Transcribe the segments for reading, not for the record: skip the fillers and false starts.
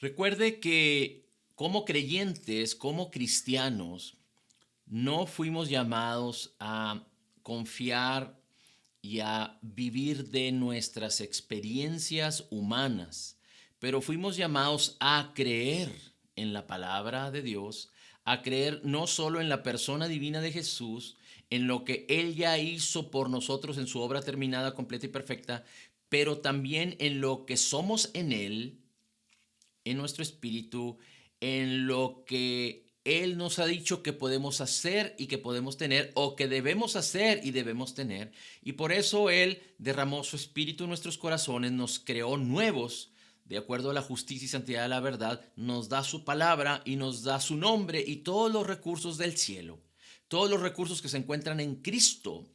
Recuerde que como creyentes, como cristianos, no fuimos llamados a confiar y a vivir de nuestras experiencias humanas, pero fuimos llamados a creer en la palabra de Dios, a creer no solo en la persona divina de Jesús, en lo que Él ya hizo por nosotros en su obra terminada, completa y perfecta, pero también en lo que somos en Él, en nuestro espíritu, en lo que Él nos ha dicho que podemos hacer y que podemos tener, o que debemos hacer y debemos tener. Y por eso Él derramó su espíritu en nuestros corazones, nos creó nuevos, de acuerdo a la justicia y santidad de la verdad, nos da su palabra y nos da su nombre y todos los recursos del cielo, todos los recursos que se encuentran en Cristo.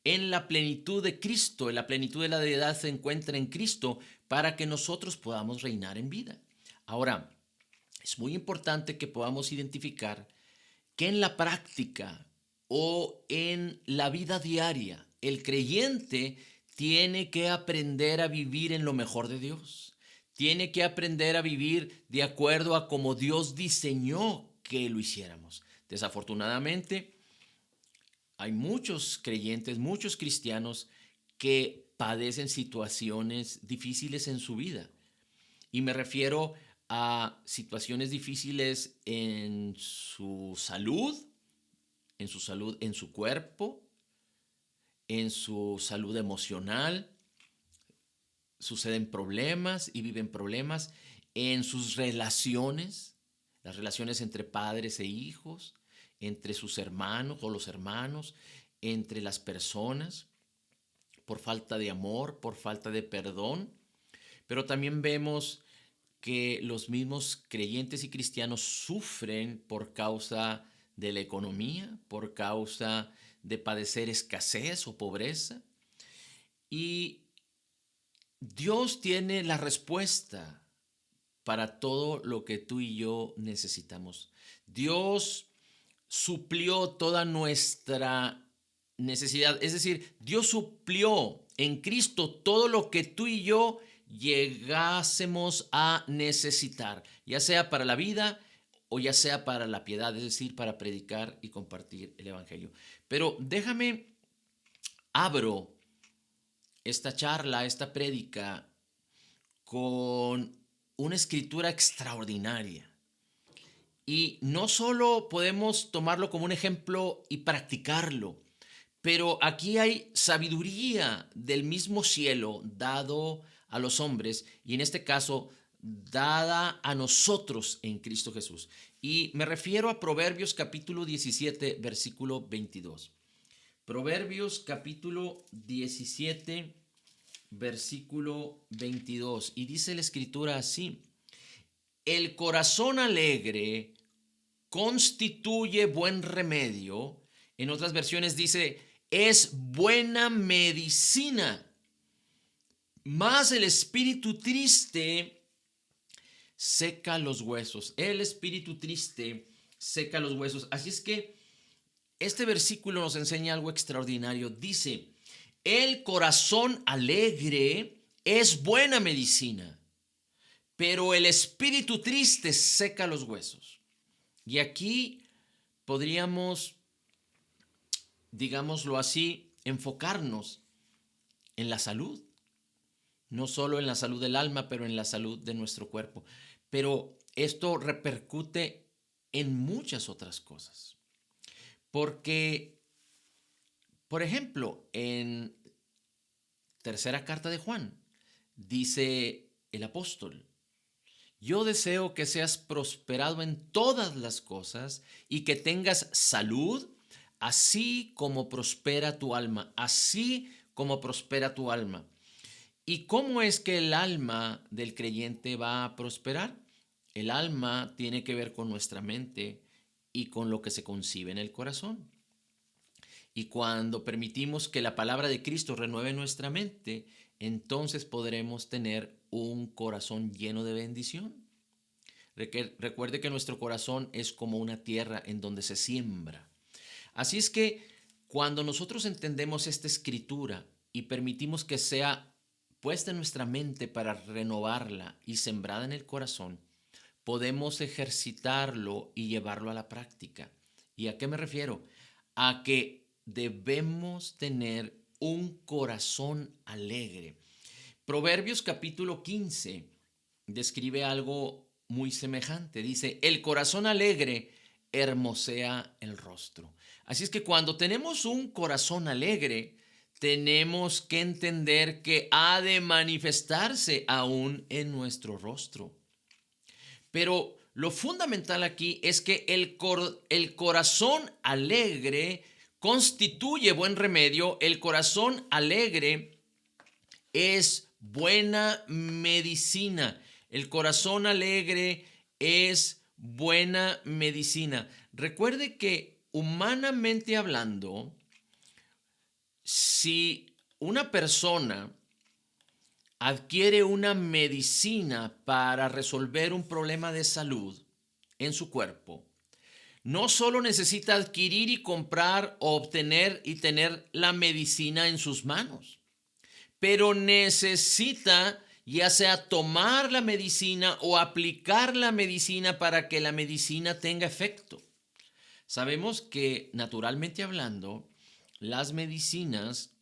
En la plenitud de Cristo, en la plenitud de la deidad se encuentra en Cristo para que nosotros podamos reinar en vida. Ahora, es muy importante que podamos identificar que en la práctica o en la vida diaria, el creyente tiene que aprender a vivir en lo mejor de Dios. Tiene que aprender a vivir de acuerdo a como Dios diseñó que lo hiciéramos. Desafortunadamente, hay muchos creyentes, muchos cristianos que padecen situaciones difíciles en su vida. Y me refiero a situaciones difíciles en su cuerpo, en su salud emocional. Suceden problemas y viven problemas en sus relaciones, las relaciones entre padres e hijos, entre sus hermanos o los hermanos, entre las personas, por falta de amor, por falta de perdón. Pero también vemos que los mismos creyentes y cristianos sufren por causa de la economía, por causa de padecer escasez o pobreza. Y Dios tiene la respuesta para todo lo que tú y yo necesitamos. Dios suplió toda nuestra necesidad. Es decir, Dios suplió en Cristo todo lo que tú y yo llegásemos a necesitar, ya sea para la vida o ya sea para la piedad, es decir, para predicar y compartir el Evangelio. Pero déjame, abro esta charla, esta prédica, con una escritura extraordinaria. Y no solo podemos tomarlo como un ejemplo y practicarlo, pero aquí hay sabiduría del mismo cielo dado a los hombres y en este caso dada a nosotros en Cristo Jesús. Y me refiero a Proverbios capítulo 17, versículo 22. Proverbios capítulo 17, versículo 22. Y dice la escritura así: el corazón alegre constituye buen remedio. En otras versiones dice, es buena medicina. Mas el espíritu triste seca los huesos. El espíritu triste seca los huesos. Así es que este versículo nos enseña algo extraordinario. Dice, el corazón alegre es buena medicina, pero el espíritu triste seca los huesos. Y aquí podríamos, digámoslo así, enfocarnos en la salud. No solo en la salud del alma, pero en la salud de nuestro cuerpo. Pero esto repercute en muchas otras cosas. Porque, por ejemplo, en tercera carta de Juan, dice el apóstol, yo deseo que seas prosperado en todas las cosas y que tengas salud, así como prospera tu alma, así como prospera tu alma. ¿Y cómo es que el alma del creyente va a prosperar? El alma tiene que ver con nuestra mente y con lo que se concibe en el corazón. Y cuando permitimos que la palabra de Cristo renueve nuestra mente, entonces podremos tener un corazón lleno de bendición. Recuerde que nuestro corazón es como una tierra en donde se siembra. Así es que cuando nosotros entendemos esta escritura y permitimos que sea puesta en nuestra mente para renovarla y sembrada en el corazón, podemos ejercitarlo y llevarlo a la práctica. ¿Y a qué me refiero? A que debemos tener un corazón alegre. Proverbios capítulo 15 describe algo muy semejante. Dice, el corazón alegre hermosea el rostro. Así es que cuando tenemos un corazón alegre, tenemos que entender que ha de manifestarse aún en nuestro rostro. Pero lo fundamental aquí es que el corazón alegre constituye buen remedio. El corazón alegre es buena medicina. El corazón alegre es buena medicina. Recuerde que humanamente hablando, si una persona adquiere una medicina para resolver un problema de salud en su cuerpo, no solo necesita adquirir y comprar o obtener y tener la medicina en sus manos, pero necesita ya sea tomar la medicina o aplicar la medicina para que la medicina tenga efecto. Sabemos que naturalmente hablando, las medicinas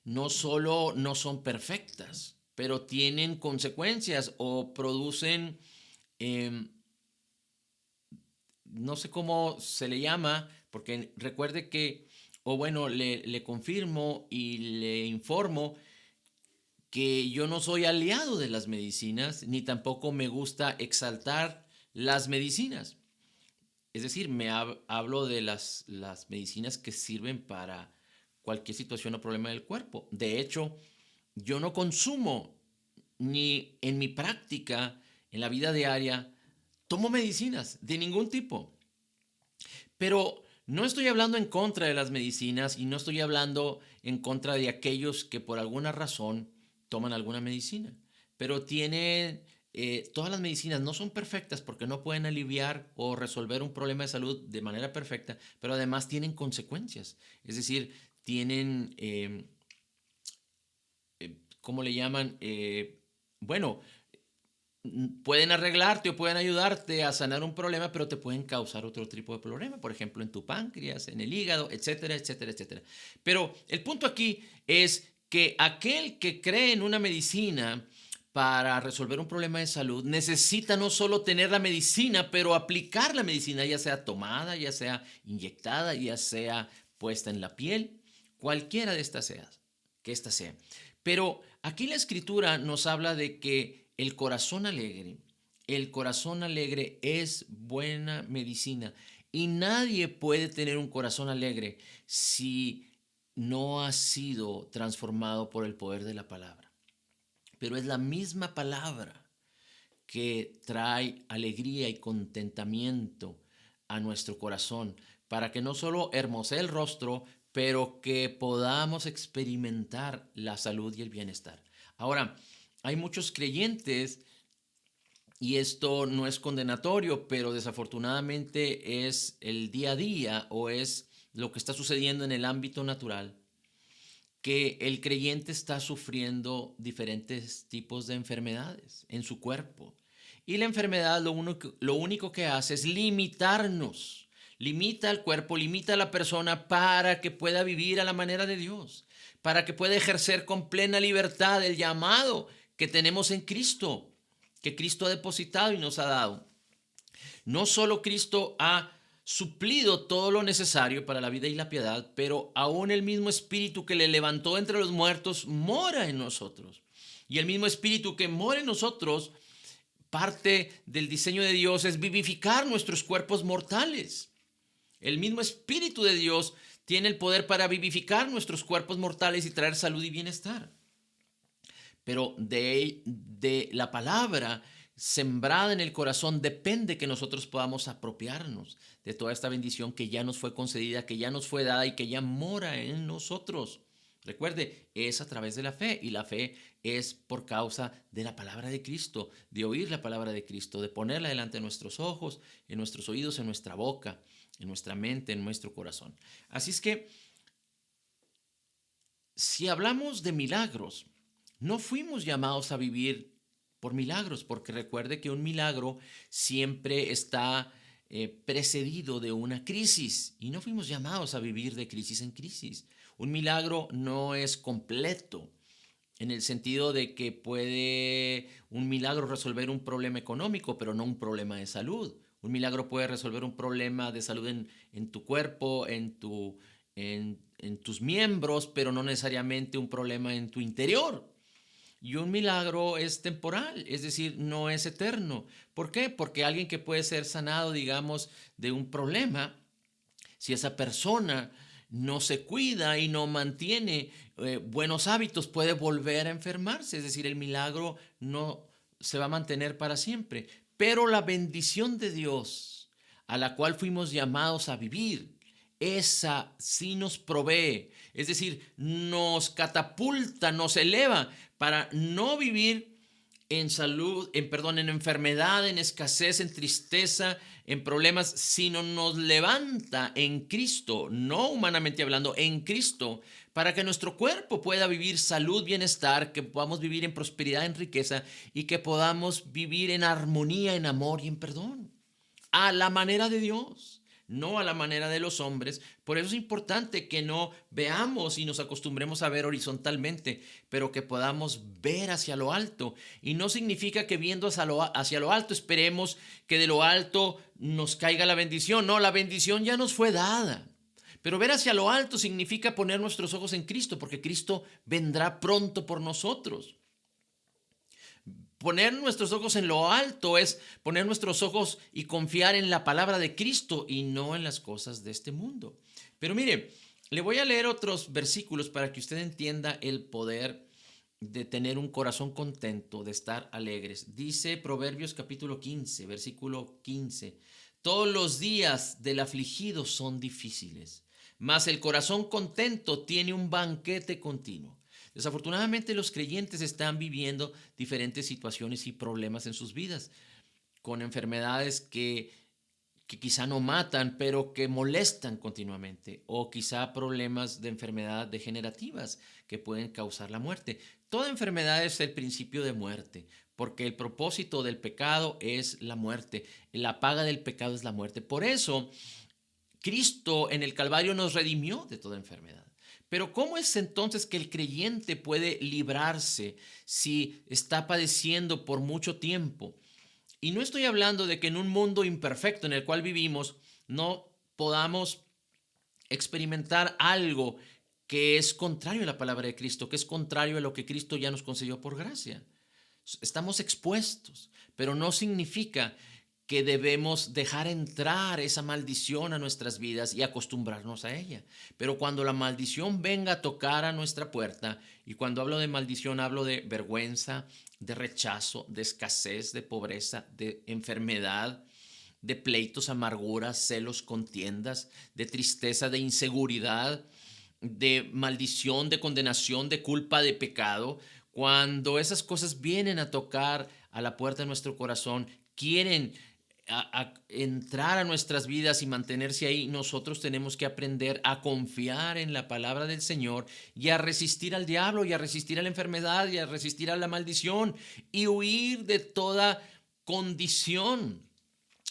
no solo no son perfectas, pero tienen consecuencias o producen, eh, no sé cómo se le llama, porque recuerde que, o bueno, le confirmo y le informo que yo no soy aliado de las medicinas, ni tampoco me gusta exaltar las medicinas. Es decir, hablo de las medicinas que sirven para cualquier situación o problema del cuerpo. De hecho, yo no consumo ni en mi práctica, en la vida diaria, tomo medicinas de ningún tipo. Pero no estoy hablando en contra de las medicinas y no estoy hablando en contra de aquellos que por alguna razón toman alguna medicina. Pero todas las medicinas no son perfectas porque no pueden aliviar o resolver un problema de salud de manera perfecta, pero además tienen consecuencias. Es decir, tienen, ¿cómo le llaman? Bueno, pueden arreglarte o pueden ayudarte a sanar un problema, pero te pueden causar otro tipo de problema, por ejemplo, en tu páncreas, en el hígado, etcétera, etcétera, etcétera. Pero el punto aquí es que aquel que cree en una medicina para resolver un problema de salud necesita no solo tener la medicina, pero aplicar la medicina, ya sea tomada, ya sea inyectada, ya sea puesta en la piel, cualquiera de estas sea, que ésta sea. Pero aquí la escritura nos habla de que el corazón alegre es buena medicina y nadie puede tener un corazón alegre si no ha sido transformado por el poder de la palabra. Pero es la misma palabra que trae alegría y contentamiento a nuestro corazón para que no solo hermosee el rostro, pero que podamos experimentar la salud y el bienestar. Ahora, hay muchos creyentes, y esto no es condenatorio, pero desafortunadamente es el día a día o es lo que está sucediendo en el ámbito natural, que el creyente está sufriendo diferentes tipos de enfermedades en su cuerpo. Y la enfermedad lo único que hace es limitarnos, limita al cuerpo, limita a la persona para que pueda vivir a la manera de Dios, para que pueda ejercer con plena libertad el llamado que tenemos en Cristo, que Cristo ha depositado y nos ha dado. No solo Cristo ha suplido todo lo necesario para la vida y la piedad, pero aún el mismo Espíritu que le levantó entre los muertos mora en nosotros. Y el mismo Espíritu que mora en nosotros, parte del diseño de Dios es vivificar nuestros cuerpos mortales. El mismo Espíritu de Dios tiene el poder para vivificar nuestros cuerpos mortales y traer salud y bienestar. Pero de la palabra sembrada en el corazón depende que nosotros podamos apropiarnos de toda esta bendición que ya nos fue concedida, que ya nos fue dada y que ya mora en nosotros. Recuerde, es a través de la fe, y la fe es por causa de la palabra de Cristo, de oír la palabra de Cristo, de ponerla delante de nuestros ojos, en nuestros oídos, en nuestra boca, en nuestra mente, en nuestro corazón. Así es que si hablamos de milagros, no fuimos llamados a vivir por milagros, porque recuerde que un milagro siempre está precedido de una crisis y no fuimos llamados a vivir de crisis en crisis. Un milagro no es completo en el sentido de que puede un milagro resolver un problema económico, pero no un problema de salud. Un milagro puede resolver un problema de salud en tu cuerpo, en tus miembros, pero no necesariamente un problema en tu interior. Y un milagro es temporal, es decir, no es eterno. ¿Por qué? Porque alguien que puede ser sanado, digamos, de un problema, si esa persona no se cuida y no mantiene buenos hábitos, puede volver a enfermarse. Es decir, el milagro no se va a mantener para siempre. Pero la bendición de Dios, a la cual fuimos llamados a vivir, esa sí nos provee. Es decir, nos catapulta, nos eleva para no vivir en salud, en enfermedad, en escasez, en tristeza, en problemas, sino nos levanta en Cristo, no humanamente hablando, en Cristo, para que nuestro cuerpo pueda vivir salud, bienestar, que podamos vivir en prosperidad, en riqueza y que podamos vivir en armonía, en amor y en perdón, a la manera de Dios, no a la manera de los hombres. Por eso es importante que no veamos y nos acostumbremos a ver horizontalmente, pero que podamos ver hacia lo alto. Y no significa que viendo hacia lo alto esperemos que de lo alto nos caiga la bendición. No, la bendición ya nos fue dada. Pero ver hacia lo alto significa poner nuestros ojos en Cristo, porque Cristo vendrá pronto por nosotros. Poner nuestros ojos en lo alto es poner nuestros ojos y confiar en la palabra de Cristo y no en las cosas de este mundo. Pero mire, le voy a leer otros versículos para que usted entienda el poder de tener un corazón contento, de estar alegres. Dice Proverbios capítulo 15, versículo 15. Todos los días del afligido son difíciles, mas el corazón contento tiene un banquete continuo. Desafortunadamente los creyentes están viviendo diferentes situaciones y problemas en sus vidas, con enfermedades que quizá no matan, pero que molestan continuamente, o quizá problemas de enfermedad degenerativas que pueden causar la muerte. Toda enfermedad es el principio de muerte, porque el propósito del pecado es la muerte, la paga del pecado es la muerte. Por eso, Cristo en el Calvario nos redimió de toda enfermedad. Pero ¿cómo es entonces que el creyente puede librarse si está padeciendo por mucho tiempo? Y no estoy hablando de que en un mundo imperfecto en el cual vivimos no podamos experimentar algo que es contrario a la palabra de Cristo, que es contrario a lo que Cristo ya nos concedió por gracia. Estamos expuestos, pero no significa que debemos dejar entrar esa maldición a nuestras vidas y acostumbrarnos a ella. Pero cuando la maldición venga a tocar a nuestra puerta, y cuando hablo de maldición hablo de vergüenza, de rechazo, de escasez, de pobreza, de enfermedad, de pleitos, amarguras, celos, contiendas, de tristeza, de inseguridad, de maldición, de condenación, de culpa, de pecado. Cuando esas cosas vienen a tocar a la puerta de nuestro corazón, quieren entrar a nuestras vidas y mantenerse ahí, nosotros tenemos que aprender a confiar en la palabra del Señor y a resistir al diablo y a resistir a la enfermedad y a resistir a la maldición y huir de toda condición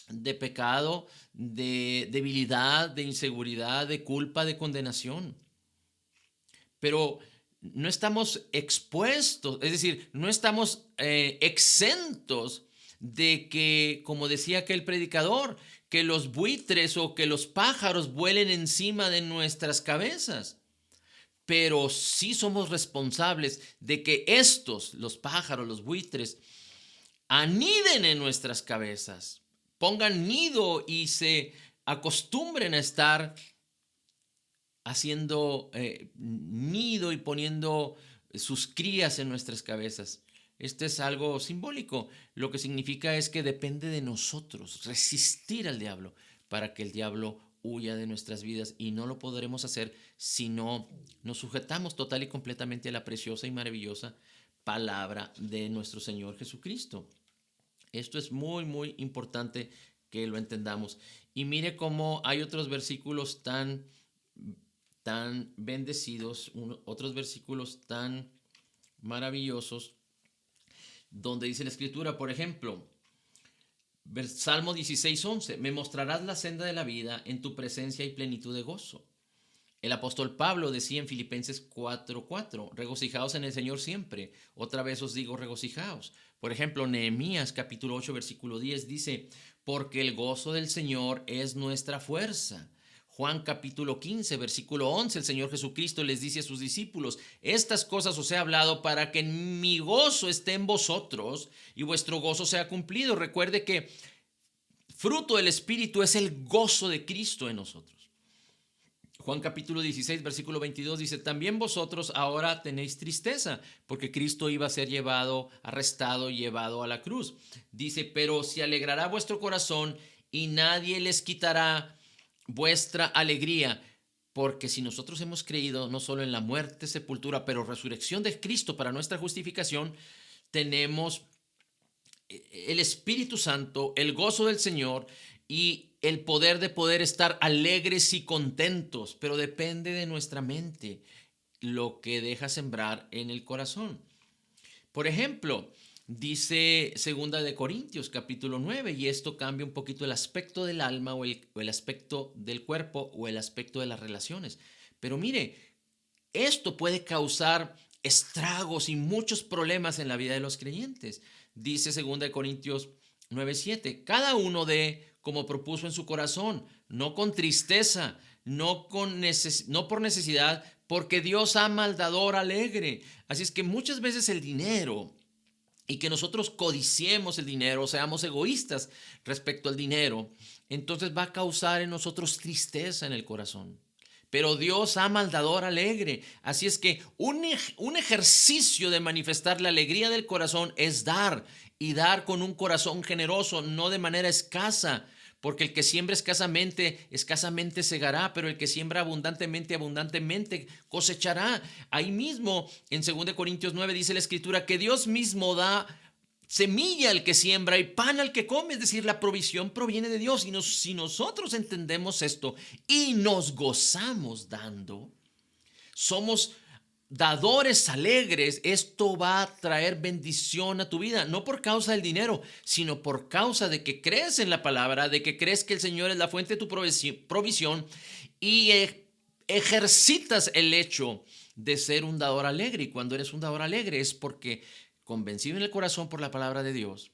de pecado, de debilidad, de inseguridad, de culpa, de condenación. Pero no estamos expuestos, es decir, no estamos exentos de que, como decía aquel predicador, que los buitres o que los pájaros vuelen encima de nuestras cabezas. Pero sí somos responsables de que estos, los pájaros, los buitres, aniden en nuestras cabezas, pongan nido y se acostumbren a estar haciendo nido y poniendo sus crías en nuestras cabezas. Este es algo simbólico. Lo que significa es que depende de nosotros resistir al diablo para que el diablo huya de nuestras vidas, y no lo podremos hacer si no nos sujetamos total y completamente a la preciosa y maravillosa palabra de nuestro Señor Jesucristo. Esto es muy, muy importante que lo entendamos. Y mire cómo hay otros versículos tan bendecidos, otros versículos tan maravillosos. donde dice la Escritura, por ejemplo, Salmo 16:11, me mostrarás la senda de la vida, en tu presencia y plenitud de gozo. El apóstol Pablo decía en Filipenses 4:4, regocijaos en el Señor siempre. Otra vez os digo, regocijaos. Por ejemplo, Nehemías capítulo 8, versículo 10 dice, porque el gozo del Señor es nuestra fuerza. Juan capítulo 15, versículo 11, el Señor Jesucristo les dice a sus discípulos, estas cosas os he hablado para que mi gozo esté en vosotros y vuestro gozo sea cumplido. Recuerde que fruto del Espíritu es el gozo de Cristo en nosotros. Juan capítulo 16, versículo 22 dice, también vosotros ahora tenéis tristeza, porque Cristo iba a ser llevado, arrestado y llevado a la cruz. Dice, pero se alegrará vuestro corazón y nadie les quitará vuestra alegría. Porque si nosotros hemos creído no solo en la muerte, sepultura, pero resurrección de Cristo para nuestra justificación, tenemos el Espíritu Santo, el gozo del Señor y el poder de poder estar alegres y contentos, pero depende de nuestra mente, lo que deja sembrar en el corazón. Por ejemplo, dice segunda de Corintios capítulo 9, y esto cambia un poquito el aspecto del alma o el aspecto del cuerpo o el aspecto de las relaciones. Pero mire, esto puede causar estragos y muchos problemas en la vida de los creyentes. Dice 2 Corintios 9:7, cada uno dé como propuso en su corazón, no con tristeza, no por necesidad, porque Dios ama al dador alegre. Así es que muchas veces el dinero y que nosotros codiciemos el dinero, seamos egoístas respecto al dinero, entonces va a causar en nosotros tristeza en el corazón. Pero Dios ama al dador alegre. Así es que un ejercicio de manifestar la alegría del corazón es dar, y dar con un corazón generoso, no de manera escasa. Porque el que siembra escasamente, escasamente segará, pero el que siembra abundantemente, abundantemente cosechará. Ahí mismo en 2 Corintios 9 dice la Escritura que Dios mismo da semilla al que siembra y pan al que come, es decir, la provisión proviene de Dios. Y si nosotros entendemos esto y nos gozamos dando, somos dadores alegres, esto va a traer bendición a tu vida, no por causa del dinero, sino por causa de que crees en la palabra, de que crees que el Señor es la fuente de tu provisión y ejercitas el hecho de ser un dador alegre. Y cuando eres un dador alegre es porque convencido en el corazón por la palabra de Dios,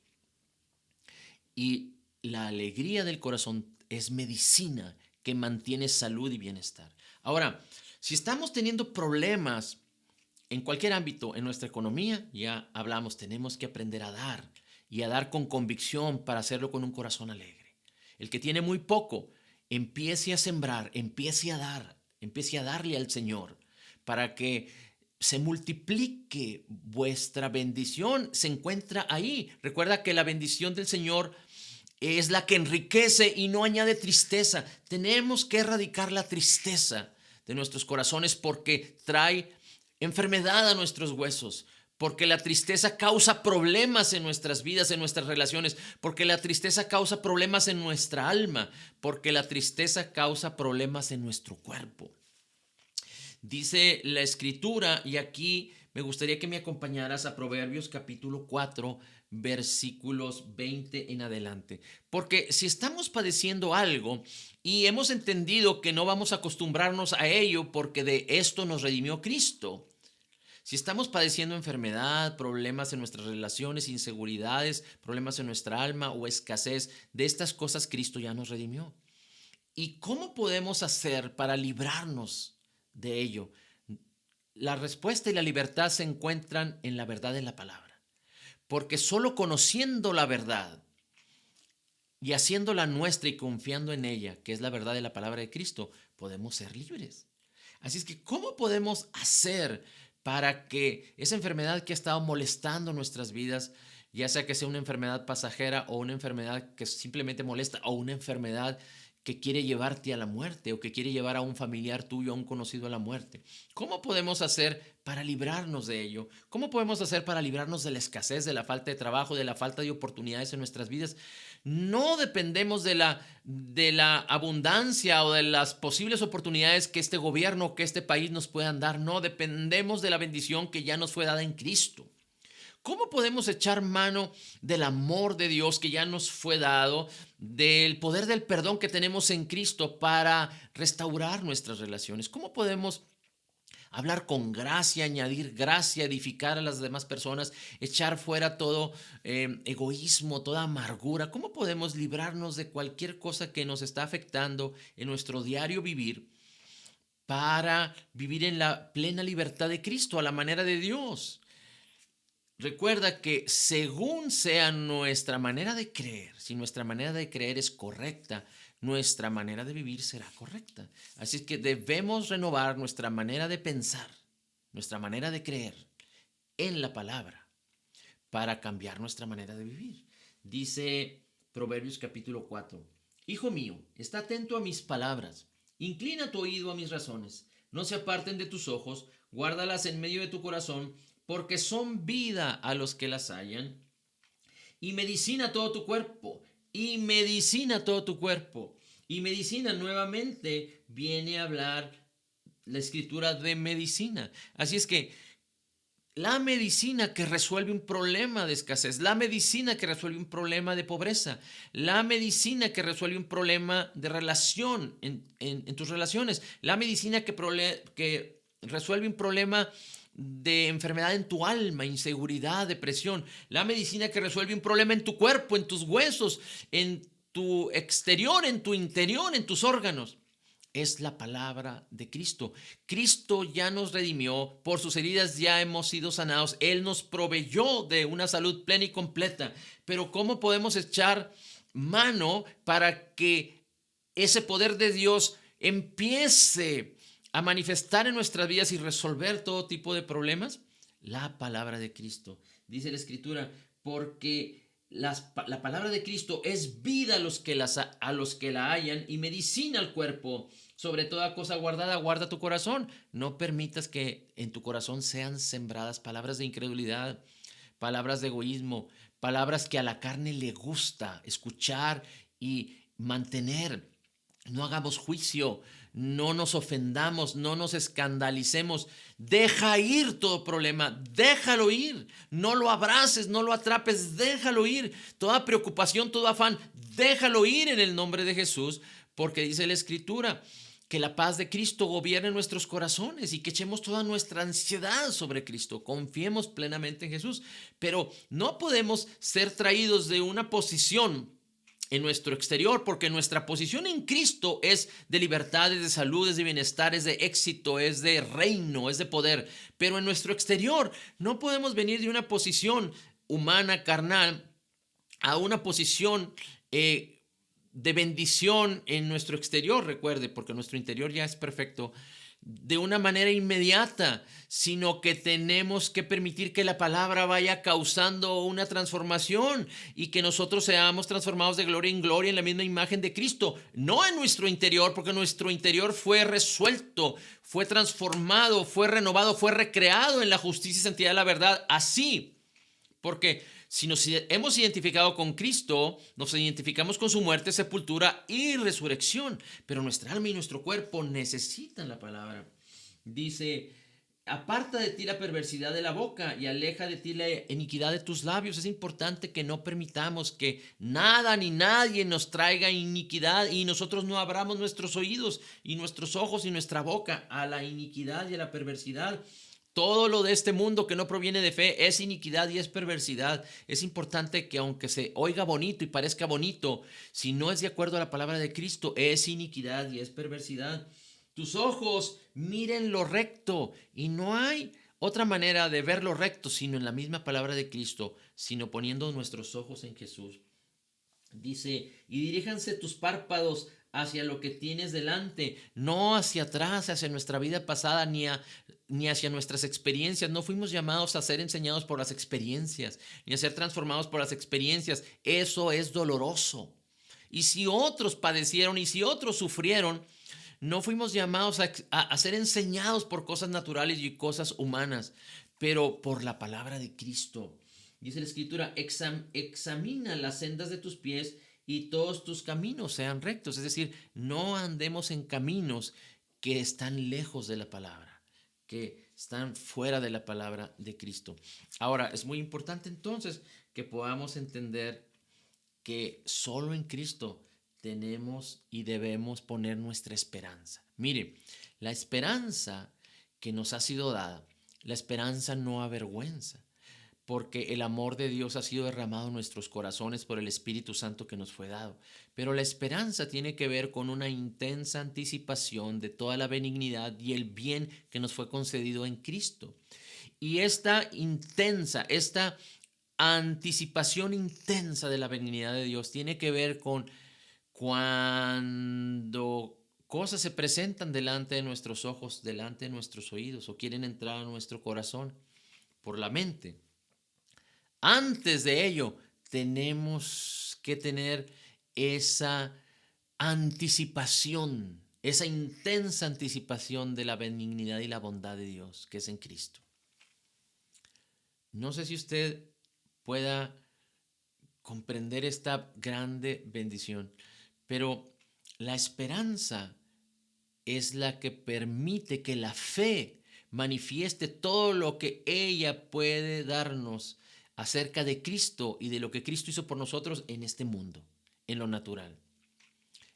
y la alegría del corazón es medicina que mantiene salud y bienestar. Ahora, si estamos teniendo problemas en cualquier ámbito, en nuestra economía, ya hablamos, tenemos que aprender a dar y a dar con convicción para hacerlo con un corazón alegre. El que tiene muy poco, empiece a sembrar, empiece a darle al Señor para que se multiplique vuestra bendición. Se encuentra ahí. Recuerda que la bendición del Señor es la que enriquece y no añade tristeza. Tenemos que erradicar la tristeza de nuestros corazones porque trae enfermedad a nuestros huesos, porque la tristeza causa problemas en nuestras vidas, en nuestras relaciones, porque la tristeza causa problemas en nuestra alma, porque la tristeza causa problemas en nuestro cuerpo. Dice la Escritura, y aquí me gustaría que me acompañaras a Proverbios capítulo 4, versículos 20 en adelante. Porque si estamos padeciendo algo y hemos entendido que no vamos a acostumbrarnos a ello porque de esto nos redimió Cristo. Si estamos padeciendo enfermedad, problemas en nuestras relaciones, inseguridades, problemas en nuestra alma o escasez, de estas cosas Cristo ya nos redimió. ¿Y cómo podemos hacer para librarnos de ello? La respuesta y la libertad se encuentran en la verdad de la palabra. Porque solo conociendo la verdad y haciéndola nuestra y confiando en ella, que es la verdad de la palabra de Cristo, podemos ser libres. Así es que, ¿cómo podemos hacer para que esa enfermedad que ha estado molestando nuestras vidas, ya sea que sea una enfermedad pasajera o una enfermedad que simplemente molesta o una enfermedad que quiere llevarte a la muerte o que quiere llevar a un familiar tuyo, a un conocido a la muerte? ¿Cómo podemos hacer para librarnos de ello? ¿Cómo podemos hacer para librarnos de la escasez, de la falta de trabajo, de la falta de oportunidades en nuestras vidas? No dependemos de la abundancia o de las posibles oportunidades que este gobierno, que este país nos puedan dar. No, dependemos de la bendición que ya nos fue dada en Cristo. ¿Cómo podemos echar mano del amor de Dios que ya nos fue dado, del poder del perdón que tenemos en Cristo para restaurar nuestras relaciones? ¿Cómo podemos hablar con gracia, añadir gracia, edificar a las demás personas, echar fuera todo egoísmo, toda amargura? ¿Cómo podemos librarnos de cualquier cosa que nos está afectando en nuestro diario vivir para vivir en la plena libertad de Cristo, a la manera de Dios? Recuerda que según sea nuestra manera de creer, si nuestra manera de creer es correcta, nuestra manera de vivir será correcta. Así es que debemos renovar nuestra manera de pensar, nuestra manera de creer en la palabra para cambiar nuestra manera de vivir. Dice Proverbios capítulo 4: Hijo mío, está atento a mis palabras, inclina tu oído a mis razones, no se aparten de tus ojos, guárdalas en medio de tu corazón, porque son vida a los que las hallan y medicina a todo tu cuerpo, y medicina a todo tu cuerpo. Y medicina nuevamente viene a hablar la escritura de medicina. Así es que la medicina que resuelve un problema de escasez, la medicina que resuelve un problema de pobreza, la medicina que resuelve un problema de relación en tus relaciones, la medicina que resuelve un problema de enfermedad en tu alma, inseguridad, depresión, la medicina que resuelve un problema en tu cuerpo, en tus huesos, en tu exterior, en tu interior, en tus órganos. Es la palabra de Cristo. Cristo ya nos redimió, por sus heridas ya hemos sido sanados. Él nos proveyó de una salud plena y completa. Pero ¿cómo podemos echar mano para que ese poder de Dios empiece a manifestar en nuestras vidas y resolver todo tipo de problemas? La palabra de Cristo. Dice la Escritura, porque la palabra de Cristo es vida a los que la hallan y medicina al cuerpo. Sobre toda cosa guardada, guarda tu corazón. No permitas que en tu corazón sean sembradas palabras de incredulidad, palabras de egoísmo, palabras que a la carne le gusta escuchar y mantener. No hagamos juicio, no nos ofendamos, no nos escandalicemos. Deja ir todo problema, déjalo ir. No lo abraces, no lo atrapes, déjalo ir. Toda preocupación, todo afán, déjalo ir en el nombre de Jesús, porque dice la Escritura que la paz de Cristo gobierne nuestros corazones y que echemos toda nuestra ansiedad sobre Cristo. Confiemos plenamente en Jesús, pero no podemos ser traídos de una posición en nuestro exterior, porque nuestra posición en Cristo es de libertad, es de salud, es de bienestar, es de éxito, es de reino, es de poder. Pero en nuestro exterior no podemos venir de una posición humana, carnal, a una posición de bendición en nuestro exterior, recuerde, porque nuestro interior ya es perfecto, de una manera inmediata, sino que tenemos que permitir que la palabra vaya causando una transformación y que nosotros seamos transformados de gloria en gloria en la misma imagen de Cristo, no en nuestro interior, porque nuestro interior fue resuelto, fue transformado, fue renovado, fue recreado en la justicia y santidad de la verdad, así, porque si nos hemos identificado con Cristo, nos identificamos con su muerte, sepultura y resurrección. Pero nuestra alma y nuestro cuerpo necesitan la palabra. Dice, aparta de ti la perversidad de la boca y aleja de ti la iniquidad de tus labios. Es importante que no permitamos que nada ni nadie nos traiga iniquidad y nosotros no abramos nuestros oídos y nuestros ojos y nuestra boca a la iniquidad y a la perversidad. Todo lo de este mundo que no proviene de fe es iniquidad y es perversidad. Es importante que aunque se oiga bonito y parezca bonito, si no es de acuerdo a la palabra de Cristo, es iniquidad y es perversidad. Tus ojos miren lo recto y no hay otra manera de ver lo recto sino en la misma palabra de Cristo, sino poniendo nuestros ojos en Jesús. Dice, y diríjanse tus párpados hacia lo que tienes delante, no hacia atrás, hacia nuestra vida pasada, ni hacia nuestras experiencias. No fuimos llamados a ser enseñados por las experiencias, ni a ser transformados por las experiencias. Eso es doloroso. Y si otros padecieron y si otros sufrieron, no fuimos llamados a ser enseñados por cosas naturales y cosas humanas, pero por la palabra de Cristo. Dice la Escritura, examina las sendas de tus pies y todos tus caminos sean rectos. Es decir, no andemos en caminos que están lejos de la palabra, que están fuera de la palabra de Cristo. Ahora, es muy importante entonces que podamos entender que solo en Cristo tenemos y debemos poner nuestra esperanza. Mire, la esperanza que nos ha sido dada, la esperanza no avergüenza, porque el amor de Dios ha sido derramado en nuestros corazones por el Espíritu Santo que nos fue dado. Pero la esperanza tiene que ver con una intensa anticipación de toda la benignidad y el bien que nos fue concedido en Cristo. Y esta anticipación intensa de la benignidad de Dios tiene que ver con cuando cosas se presentan delante de nuestros ojos, delante de nuestros oídos o quieren entrar a nuestro corazón por la mente. Antes de ello, tenemos que tener esa anticipación, esa intensa anticipación de la benignidad y la bondad de Dios, que es en Cristo. No sé si usted pueda comprender esta grande bendición, pero la esperanza es la que permite que la fe manifieste todo lo que ella puede darnos acerca de Cristo y de lo que Cristo hizo por nosotros en este mundo, en lo natural.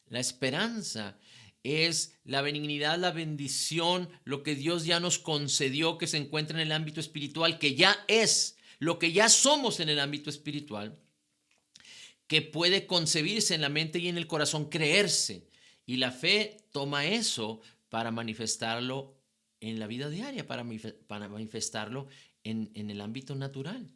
La esperanza es la benignidad, la bendición, lo que Dios ya nos concedió que se encuentra en el ámbito espiritual, que ya es lo que ya somos en el ámbito espiritual, que puede concebirse en la mente y en el corazón, creerse. Y la fe toma eso para manifestarlo en la vida diaria, para manifestarlo en el ámbito natural.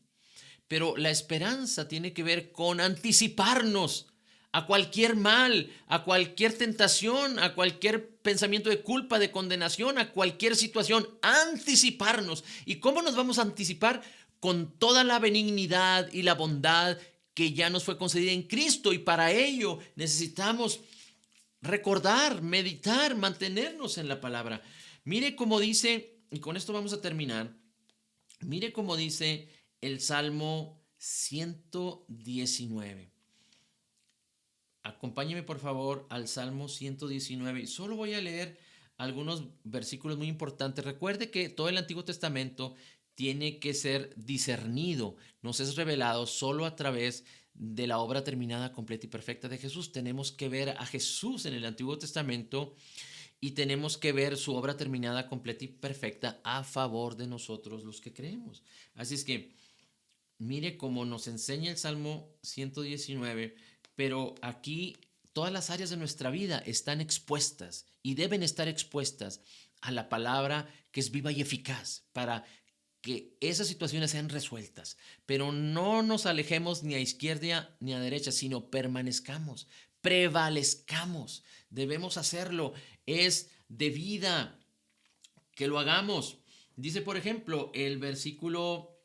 Pero la esperanza tiene que ver con anticiparnos a cualquier mal, a cualquier tentación, a cualquier pensamiento de culpa, de condenación, a cualquier situación, anticiparnos. ¿Y cómo nos vamos a anticipar? Con toda la benignidad y la bondad que ya nos fue concedida en Cristo, y para ello necesitamos recordar, meditar, mantenernos en la palabra. Mire cómo dice, y con esto vamos a terminar, mire cómo dice el Salmo 119. Acompáñeme por favor al Salmo 119. Solo voy a leer algunos versículos muy importantes. Recuerde que todo el Antiguo Testamento tiene que ser discernido, nos es revelado solo a través de la obra terminada, completa y perfecta de Jesús. Tenemos que ver a Jesús en el Antiguo Testamento y tenemos que ver su obra terminada, completa y perfecta a favor de nosotros los que creemos. Así es que mire cómo nos enseña el Salmo 119, pero aquí todas las áreas de nuestra vida están expuestas y deben estar expuestas a la palabra que es viva y eficaz para que esas situaciones sean resueltas. Pero no nos alejemos ni a izquierda ni a derecha, sino permanezcamos, prevalezcamos. Debemos hacerlo. Es de vida que lo hagamos. Dice, por ejemplo, el versículo,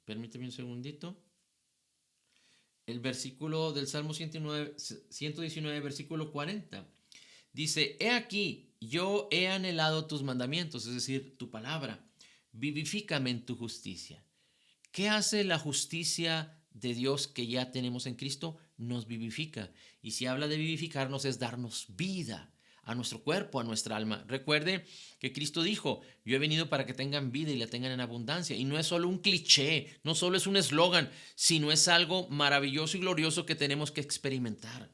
permíteme un segundito. El versículo del Salmo 119, versículo 40. Dice, he aquí, yo he anhelado tus mandamientos, es decir, tu palabra. Vivifícame en tu justicia. ¿Qué hace la justicia de Dios que ya tenemos en Cristo? Nos vivifica. Y si habla de vivificarnos es darnos vida a nuestro cuerpo, a nuestra alma. Recuerde que Cristo dijo, yo he venido para que tengan vida y la tengan en abundancia. Y no es solo un cliché, no solo es un eslogan, sino es algo maravilloso y glorioso que tenemos que experimentar.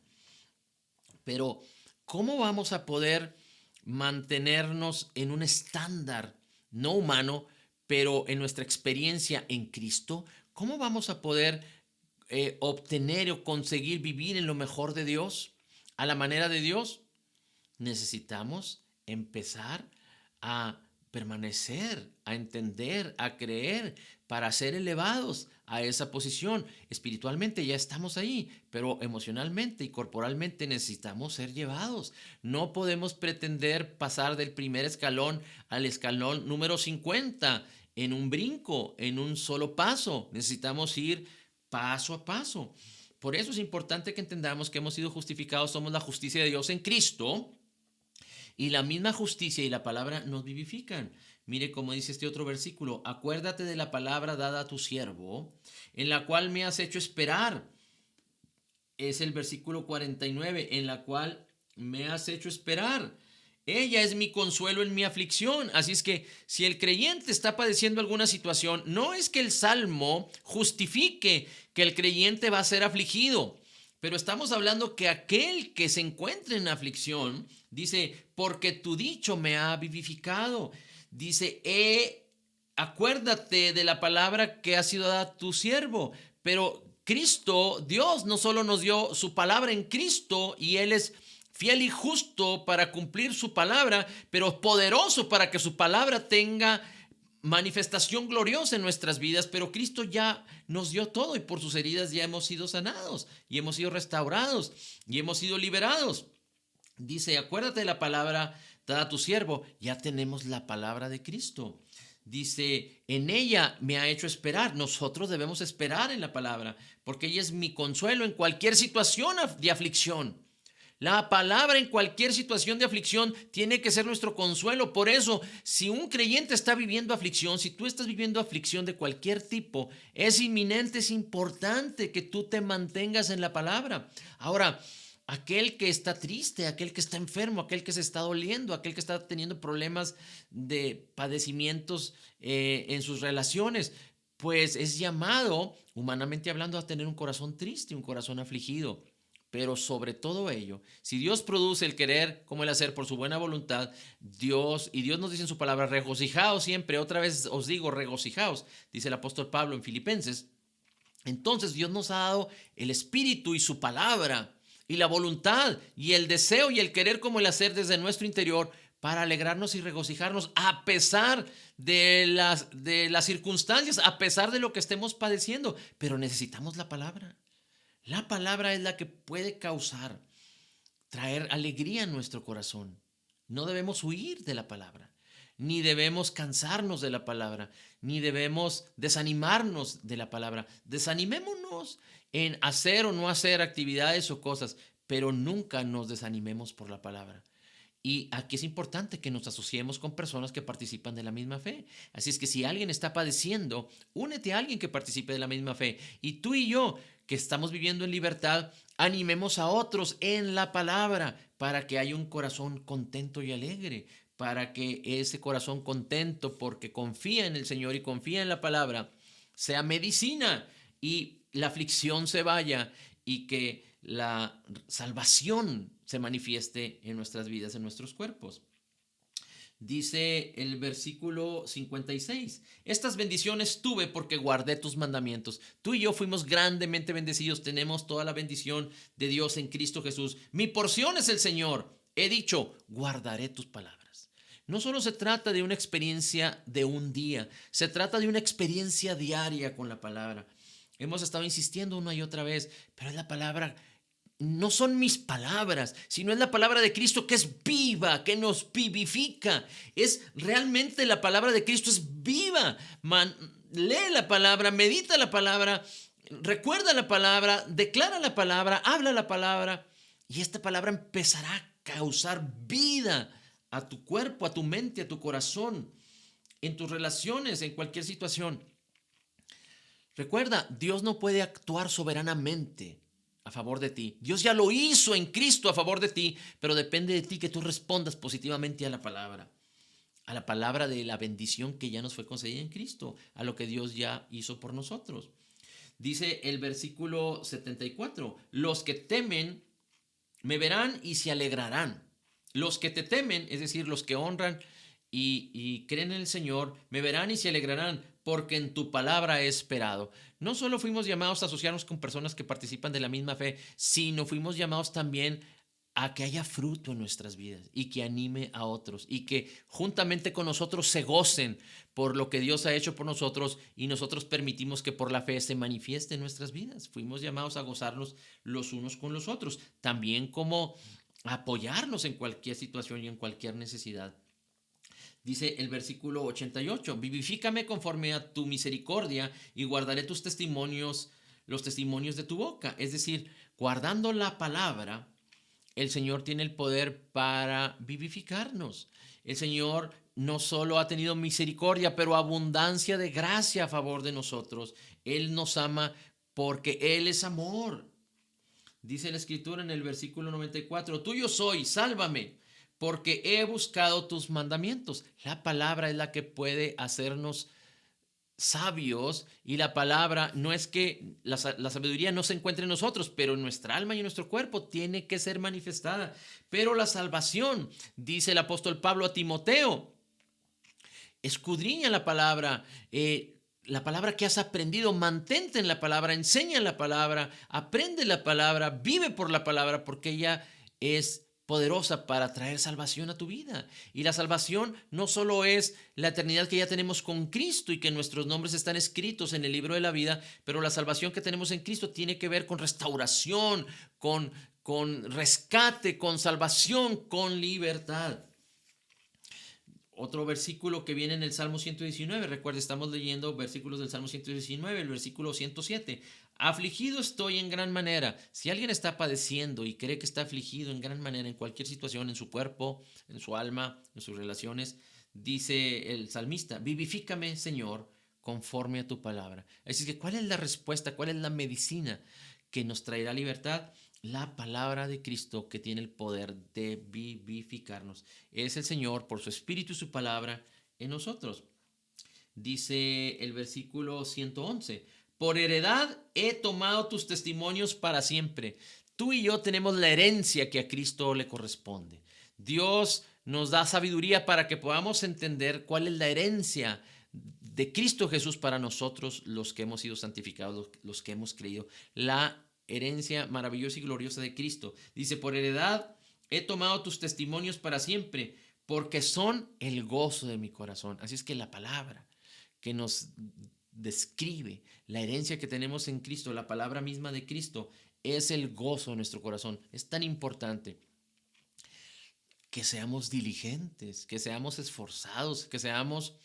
Pero, ¿cómo vamos a poder mantenernos en un estándar no humano, pero en nuestra experiencia en Cristo? ¿Cómo vamos a poder obtener o conseguir vivir en lo mejor de Dios, a la manera de Dios? Necesitamos empezar a permanecer, a entender, a creer, para ser elevados a esa posición. Espiritualmente ya estamos ahí, pero emocionalmente y corporalmente necesitamos ser llevados. No podemos pretender pasar del primer escalón al escalón número 50 en un brinco, en un solo paso. Necesitamos ir paso a paso. Por eso es importante que entendamos que hemos sido justificados, somos la justicia de Dios en Cristo. Y la misma justicia y la palabra nos vivifican. Mire cómo dice este otro versículo. Acuérdate de la palabra dada a tu siervo, en la cual me has hecho esperar. Es el versículo 49, en la cual me has hecho esperar. Ella es mi consuelo en mi aflicción. Así es que si el creyente está padeciendo alguna situación, no es que el salmo justifique que el creyente va a ser afligido, pero estamos hablando que aquel que se encuentre en aflicción, dice, porque tu dicho me ha vivificado. Dice, acuérdate de la palabra que ha sido dada a tu siervo. Pero Cristo, Dios, no solo nos dio su palabra en Cristo y Él es fiel y justo para cumplir su palabra, pero poderoso para que su palabra tenga manifestación gloriosa en nuestras vidas. Pero Cristo ya nos dio todo y por sus heridas ya hemos sido sanados y hemos sido restaurados y hemos sido liberados. Dice, acuérdate de la palabra dada a tu siervo. Ya tenemos la palabra de Cristo. Dice, en ella me ha hecho esperar. Nosotros debemos esperar en la palabra, porque ella es mi consuelo en cualquier situación de aflicción. La palabra en cualquier situación de aflicción tiene que ser nuestro consuelo. Por eso, si un creyente está viviendo aflicción, si tú estás viviendo aflicción de cualquier tipo, es inminente, es importante que tú te mantengas en la palabra. Ahora, aquel que está triste, aquel que está enfermo, aquel que se está doliendo, aquel que está teniendo problemas de padecimientos en sus relaciones, pues es llamado, humanamente hablando, a tener un corazón triste, un corazón afligido. Pero sobre todo ello, si Dios produce el querer como el hacer por su buena voluntad, Dios nos dice en su palabra, regocijaos siempre, otra vez os digo, regocijaos, dice el apóstol Pablo en Filipenses. Entonces Dios nos ha dado el espíritu y su palabra y la voluntad y el deseo y el querer como el hacer desde nuestro interior para alegrarnos y regocijarnos a pesar de las circunstancias, a pesar de lo que estemos padeciendo. Pero necesitamos la palabra. La palabra es la que puede traer alegría en nuestro corazón. No debemos huir de la palabra, ni debemos cansarnos de la palabra, ni debemos desanimarnos de la palabra. Desanimémonos en hacer o no hacer actividades o cosas, pero nunca nos desanimemos por la palabra. Y aquí es importante que nos asociemos con personas que participan de la misma fe. Así es que si alguien está padeciendo, únete a alguien que participe de la misma fe. Y tú y yo, que estamos viviendo en libertad, animemos a otros en la palabra para que haya un corazón contento y alegre, para que ese corazón contento, porque confía en el Señor y confía en la palabra, sea medicina y la aflicción se vaya y que la salvación se manifieste en nuestras vidas, en nuestros cuerpos. Dice el versículo 56, estas bendiciones tuve porque guardé tus mandamientos. Tú y yo fuimos grandemente bendecidos, tenemos toda la bendición de Dios en Cristo Jesús. Mi porción es el Señor. He dicho, guardaré tus palabras. No solo se trata de una experiencia de un día, se trata de una experiencia diaria con la palabra. Hemos estado insistiendo una y otra vez, pero es la palabra. No son mis palabras, sino es la palabra de Cristo que es viva, que nos vivifica. Es realmente la palabra de Cristo, es viva. Lee la palabra, medita la palabra, recuerda la palabra, declara la palabra, habla la palabra. Y esta palabra empezará a causar vida a tu cuerpo, a tu mente, a tu corazón, en tus relaciones, en cualquier situación. Recuerda, Dios no puede actuar soberanamente a favor de ti. Dios ya lo hizo en Cristo a favor de ti, pero depende de ti que tú respondas positivamente a la palabra de la bendición que ya nos fue concedida en Cristo, a lo que Dios ya hizo por nosotros. Dice el versículo 74, los que temen me verán y se alegrarán. Los que te temen, es decir, los que honran y creen en el Señor, me verán y se alegrarán, porque en tu palabra he esperado. No solo fuimos llamados a asociarnos con personas que participan de la misma fe, sino fuimos llamados también a que haya fruto en nuestras vidas y que anime a otros y que juntamente con nosotros se gocen por lo que Dios ha hecho por nosotros y nosotros permitimos que por la fe se manifieste en nuestras vidas. Fuimos llamados a gozarnos los unos con los otros, también como apoyarnos en cualquier situación y en cualquier necesidad. Dice el versículo 88, vivifícame conforme a tu misericordia y guardaré tus testimonios, los testimonios de tu boca. Es decir, guardando la palabra, el Señor tiene el poder para vivificarnos. El Señor no solo ha tenido misericordia, pero abundancia de gracia a favor de nosotros. Él nos ama porque Él es amor. Dice la Escritura en el versículo 94, tuyo soy, sálvame, porque he buscado tus mandamientos. La palabra es la que puede hacernos sabios, y la palabra no es que la sabiduría no se encuentre en nosotros, pero en nuestra alma y en nuestro cuerpo tiene que ser manifestada. Pero la salvación, dice el apóstol Pablo a Timoteo, escudriña la palabra que has aprendido, mantente en la palabra, enseña la palabra, aprende la palabra, vive por la palabra, porque ella es poderosa para traer salvación a tu vida. Y la salvación no solo es la eternidad que ya tenemos con Cristo y que nuestros nombres están escritos en el libro de la vida, pero la salvación que tenemos en Cristo tiene que ver con restauración, con rescate, con salvación, con libertad. Otro versículo que viene en el Salmo 119, recuerda, estamos leyendo versículos del Salmo 119, el versículo 107. Afligido estoy en gran manera. Si alguien está padeciendo y cree que está afligido en gran manera en cualquier situación, en su cuerpo, en su alma, en sus relaciones, dice el salmista, vivifícame, Señor, conforme a tu palabra. Así que, ¿cuál es la respuesta? ¿Cuál es la medicina que nos traerá libertad? La palabra de Cristo, que tiene el poder de vivificarnos. Es el Señor por su Espíritu y su palabra en nosotros. Dice el versículo 111, por heredad he tomado tus testimonios para siempre. Tú y yo tenemos la herencia que a Cristo le corresponde. Dios nos da sabiduría para que podamos entender cuál es la herencia de Cristo Jesús para nosotros, los que hemos sido santificados, los que hemos creído. La herencia maravillosa y gloriosa de Cristo. Dice, por heredad he tomado tus testimonios para siempre, porque son el gozo de mi corazón. Así es que la palabra que nos describe la herencia que tenemos en Cristo, la palabra misma de Cristo, es el gozo de nuestro corazón. Es tan importante que seamos diligentes, que seamos esforzados, que seamos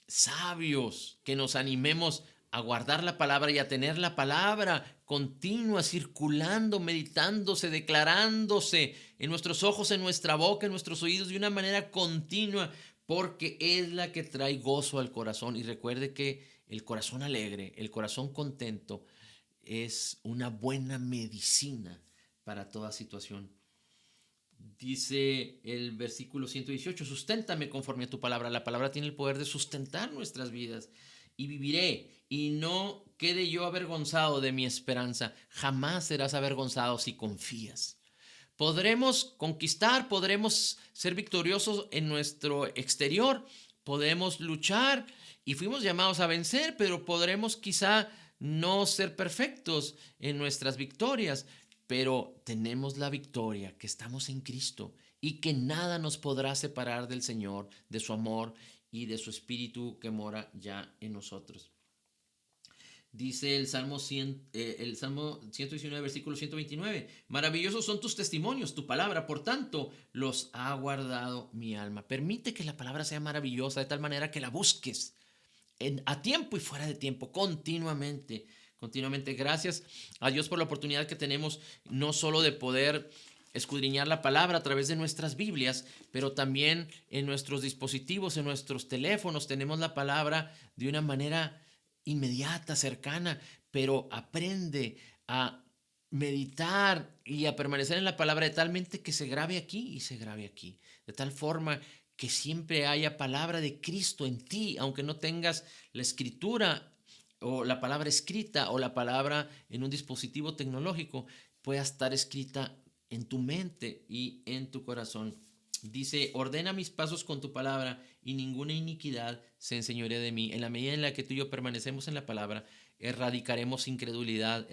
sabios, que nos animemos a guardar la palabra y a tener la palabra continua, circulando, meditándose, declarándose en nuestros ojos, en nuestra boca, en nuestros oídos, de una manera continua, porque es la que trae gozo al corazón. Y recuerde que el corazón alegre, el corazón contento, es una buena medicina para toda situación. Dice el versículo 118, susténtame conforme a tu palabra. La palabra tiene el poder de sustentar nuestras vidas. Y viviré, y no quede yo avergonzado de mi esperanza. Jamás serás avergonzado si confías. Podremos conquistar, podremos ser victoriosos en nuestro exterior, podemos luchar y fuimos llamados a vencer, pero podremos quizá no ser perfectos en nuestras victorias, pero tenemos la victoria, que estamos en Cristo y que nada nos podrá separar del Señor, de su amor y de su Espíritu que mora ya en nosotros. Dice el Salmo 119, versículo 129, maravillosos son tus testimonios, tu palabra, por tanto, los ha guardado mi alma. Permite que la palabra sea maravillosa de tal manera que la busques a tiempo y fuera de tiempo, continuamente. Continuamente. Gracias a Dios por la oportunidad que tenemos, no solo de poder escudriñar la palabra a través de nuestras Biblias, pero también en nuestros dispositivos, en nuestros teléfonos, tenemos la palabra de una manera inmediata, cercana, pero aprende a meditar y a permanecer en la palabra de talmente que se grabe aquí y se grabe aquí, de tal forma que siempre haya palabra de Cristo en ti, aunque no tengas la escritura o la palabra escrita o la palabra en un dispositivo tecnológico, pueda estar escrita en tu mente y en tu corazón. Dice, ordena mis pasos con tu palabra y ninguna iniquidad se enseñorea de mí. En la medida en la que tú y yo permanecemos en la palabra, erradicaremos incredulidad,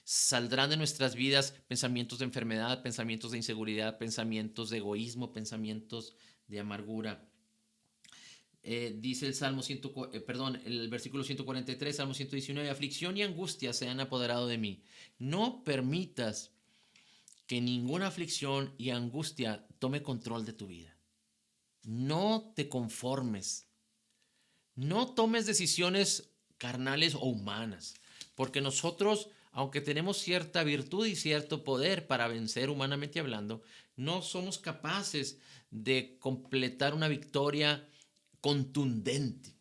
saldrán de nuestras vidas pensamientos de enfermedad, pensamientos de inseguridad, pensamientos de egoísmo, pensamientos de amargura. Dice el Salmo el versículo 143, Salmo 119, aflicción y angustia se han apoderado de mí. No permitas que ninguna aflicción y angustia tome control de tu vida. No te conformes. No tomes decisiones carnales o humanas, porque nosotros, aunque tenemos cierta virtud y cierto poder para vencer humanamente hablando, no somos capaces de completar una victoria contundente.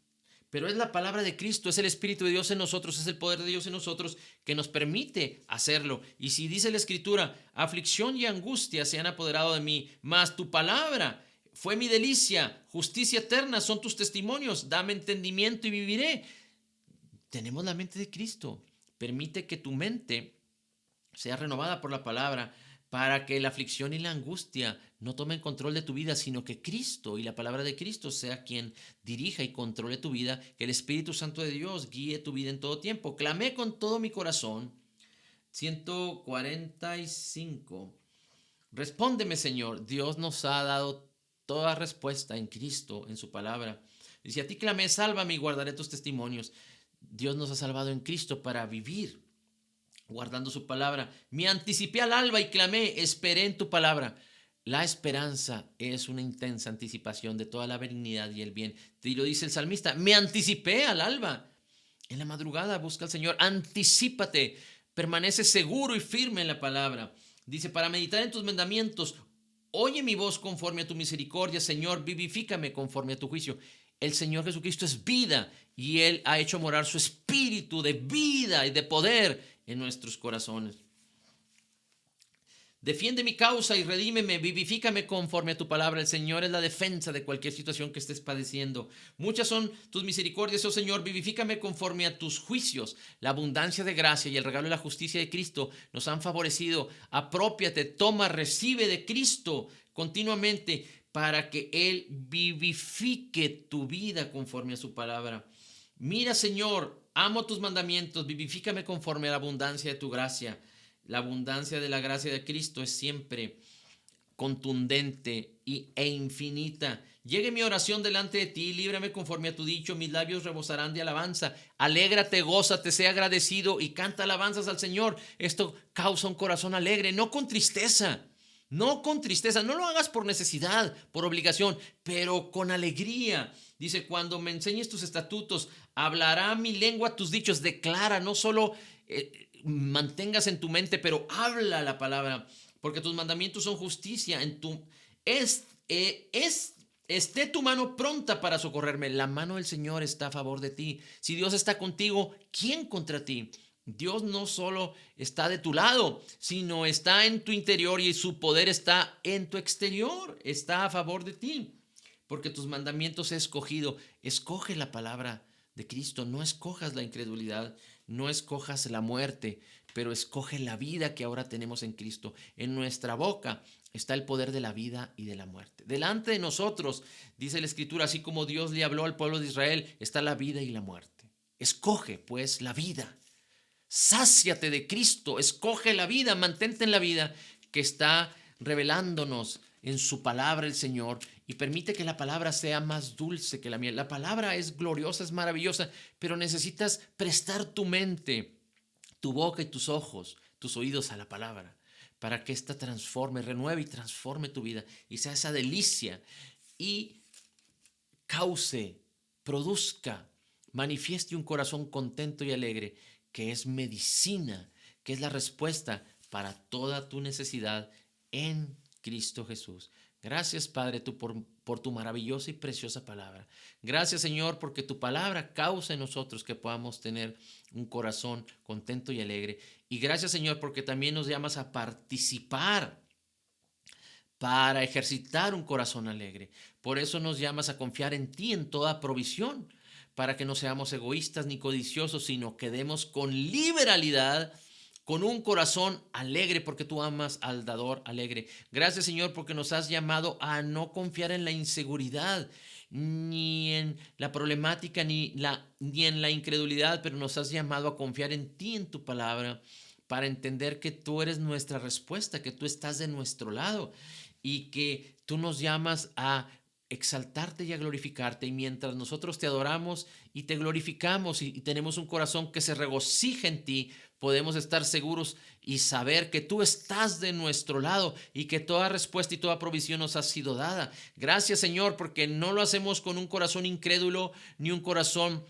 pero es la palabra de Cristo, es el Espíritu de Dios en nosotros, es el poder de Dios en nosotros que nos permite hacerlo. Y si dice la Escritura, aflicción y angustia se han apoderado de mí, mas tu palabra fue mi delicia, justicia eterna son tus testimonios, dame entendimiento y viviré. Tenemos la mente de Cristo. Permite que tu mente sea renovada por la palabra para que la aflicción y la angustia no tomen control de tu vida, sino que Cristo y la palabra de Cristo sea quien dirija y controle tu vida, que el Espíritu Santo de Dios guíe tu vida en todo tiempo. Clamé con todo mi corazón. 145. Respóndeme, Señor. Dios nos ha dado toda respuesta en Cristo, en su palabra. Dice, a ti clamé, sálvame y guardaré tus testimonios. Dios nos ha salvado en Cristo para vivir guardando su palabra. Me anticipé al alba y clamé, esperé en tu palabra. La esperanza es una intensa anticipación de toda la benignidad y el bien. Y lo dice el salmista, me anticipé al alba. En la madrugada busca al Señor, anticípate, permanece seguro y firme en la palabra. Dice, para meditar en tus mandamientos, oye mi voz conforme a tu misericordia, Señor, vivifícame conforme a tu juicio. El Señor Jesucristo es vida y Él ha hecho morar su espíritu de vida y de poder en nuestros corazones. Defiende mi causa y redímeme, vivifícame conforme a tu palabra. El Señor es la defensa de cualquier situación que estés padeciendo. Muchas son tus misericordias, oh Señor, vivifícame conforme a tus juicios. La abundancia de gracia y el regalo de la justicia de Cristo nos han favorecido. Aprópiate, toma, recibe de Cristo continuamente para que Él vivifique tu vida conforme a su palabra. Mira, Señor, amo tus mandamientos, vivifícame conforme a la abundancia de tu gracia. La abundancia de la gracia de Cristo es siempre contundente e infinita. Llegue mi oración delante de ti, líbrame conforme a tu dicho, mis labios rebosarán de alabanza. Alégrate, gózate, sea agradecido y canta alabanzas al Señor. Esto causa un corazón alegre, no con tristeza. No con tristeza, no lo hagas por necesidad, por obligación, pero con alegría. Dice, cuando me enseñes tus estatutos, hablará mi lengua tus dichos. Declara, no solo mantengas en tu mente, pero habla la palabra, porque tus mandamientos son justicia. Esté tu mano pronta para socorrerme. La mano del Señor está a favor de ti. Si Dios está contigo, ¿quién contra ti? Dios no solo está de tu lado, sino está en tu interior y su poder está en tu exterior, está a favor de ti, porque tus mandamientos he escogido. Escoge la palabra de Cristo, no escojas la incredulidad, no escojas la muerte, pero escoge la vida que ahora tenemos en Cristo. En nuestra boca está el poder de la vida y de la muerte. Delante de nosotros, dice la Escritura, así como Dios le habló al pueblo de Israel, está la vida y la muerte. Escoge pues la vida. Sáciate de Cristo, escoge la vida, mantente en la vida que está revelándonos en su palabra el Señor, y permite que la palabra sea más dulce que la miel. La palabra es gloriosa, es maravillosa, pero necesitas prestar tu mente, tu boca y tus ojos, tus oídos a la palabra, para que ésta transforme, renueve y transforme tu vida y sea esa delicia y cause, produzca, manifieste un corazón contento y alegre, que es medicina, que es la respuesta para toda tu necesidad en Cristo Jesús. Gracias, Padre, por tu maravillosa y preciosa palabra. Gracias, Señor, porque tu palabra causa en nosotros que podamos tener un corazón contento y alegre. Y gracias, Señor, porque también nos llamas a participar para ejercitar un corazón alegre. Por eso nos llamas a confiar en ti en toda provisión, para que no seamos egoístas ni codiciosos, sino que demos con liberalidad, con un corazón alegre, porque tú amas al dador alegre. Gracias, Señor, porque nos has llamado a no confiar en la inseguridad, ni en la problemática, ni en la incredulidad, pero nos has llamado a confiar en ti, en tu palabra, para entender que tú eres nuestra respuesta, que tú estás de nuestro lado y que tú nos llamas a exaltarte y a glorificarte. Y mientras nosotros te adoramos y te glorificamos y tenemos un corazón que se regocija en ti, podemos estar seguros y saber que tú estás de nuestro lado y que toda respuesta y toda provisión nos ha sido dada. Gracias, Señor, porque no lo hacemos con un corazón incrédulo ni un corazón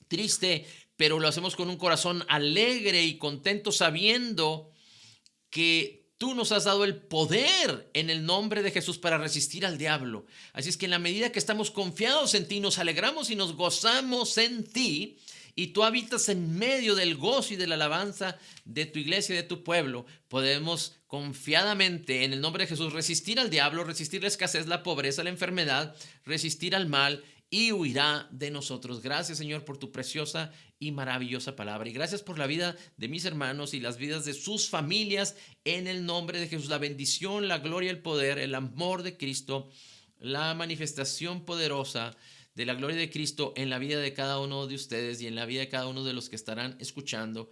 triste, pero lo hacemos con un corazón alegre y contento, sabiendo que Tú nos has dado el poder en el nombre de Jesús para resistir al diablo. Así es que en la medida que estamos confiados en ti, nos alegramos y nos gozamos en ti, y tú habitas en medio del gozo y de la alabanza de tu iglesia y de tu pueblo, podemos confiadamente en el nombre de Jesús resistir al diablo, resistir la escasez, la pobreza, la enfermedad, resistir al mal, y huirá de nosotros. Gracias, Señor, por tu preciosa y maravillosa palabra. Y gracias por la vida de mis hermanos y las vidas de sus familias en el nombre de Jesús. La bendición, la gloria, el poder, el amor de Cristo, la manifestación poderosa de la gloria de Cristo en la vida de cada uno de ustedes y en la vida de cada uno de los que estarán escuchando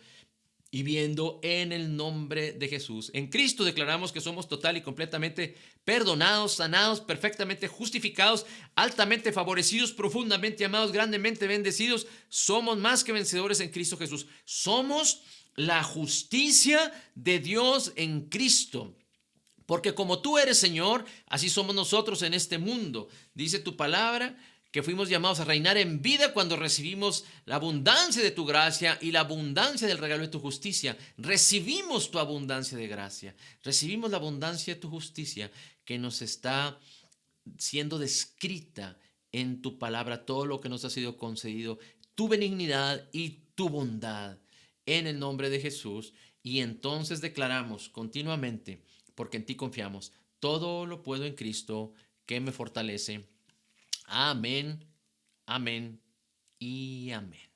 y viendo en el nombre de Jesús. En Cristo declaramos que somos total y completamente perdonados, sanados, perfectamente justificados, altamente favorecidos, profundamente amados, grandemente bendecidos. Somos más que vencedores en Cristo Jesús. Somos la justicia de Dios en Cristo. Porque como tú eres, Señor, así somos nosotros en este mundo. Dice tu palabra que fuimos llamados a reinar en vida cuando recibimos la abundancia de tu gracia y la abundancia del regalo de tu justicia. Recibimos tu abundancia de gracia, recibimos la abundancia de tu justicia que nos está siendo descrita en tu palabra, todo lo que nos ha sido concedido, tu benignidad y tu bondad en el nombre de Jesús. Y entonces declaramos continuamente, porque en ti confiamos, todo lo puedo en Cristo que me fortalece. Amén, amén y amén.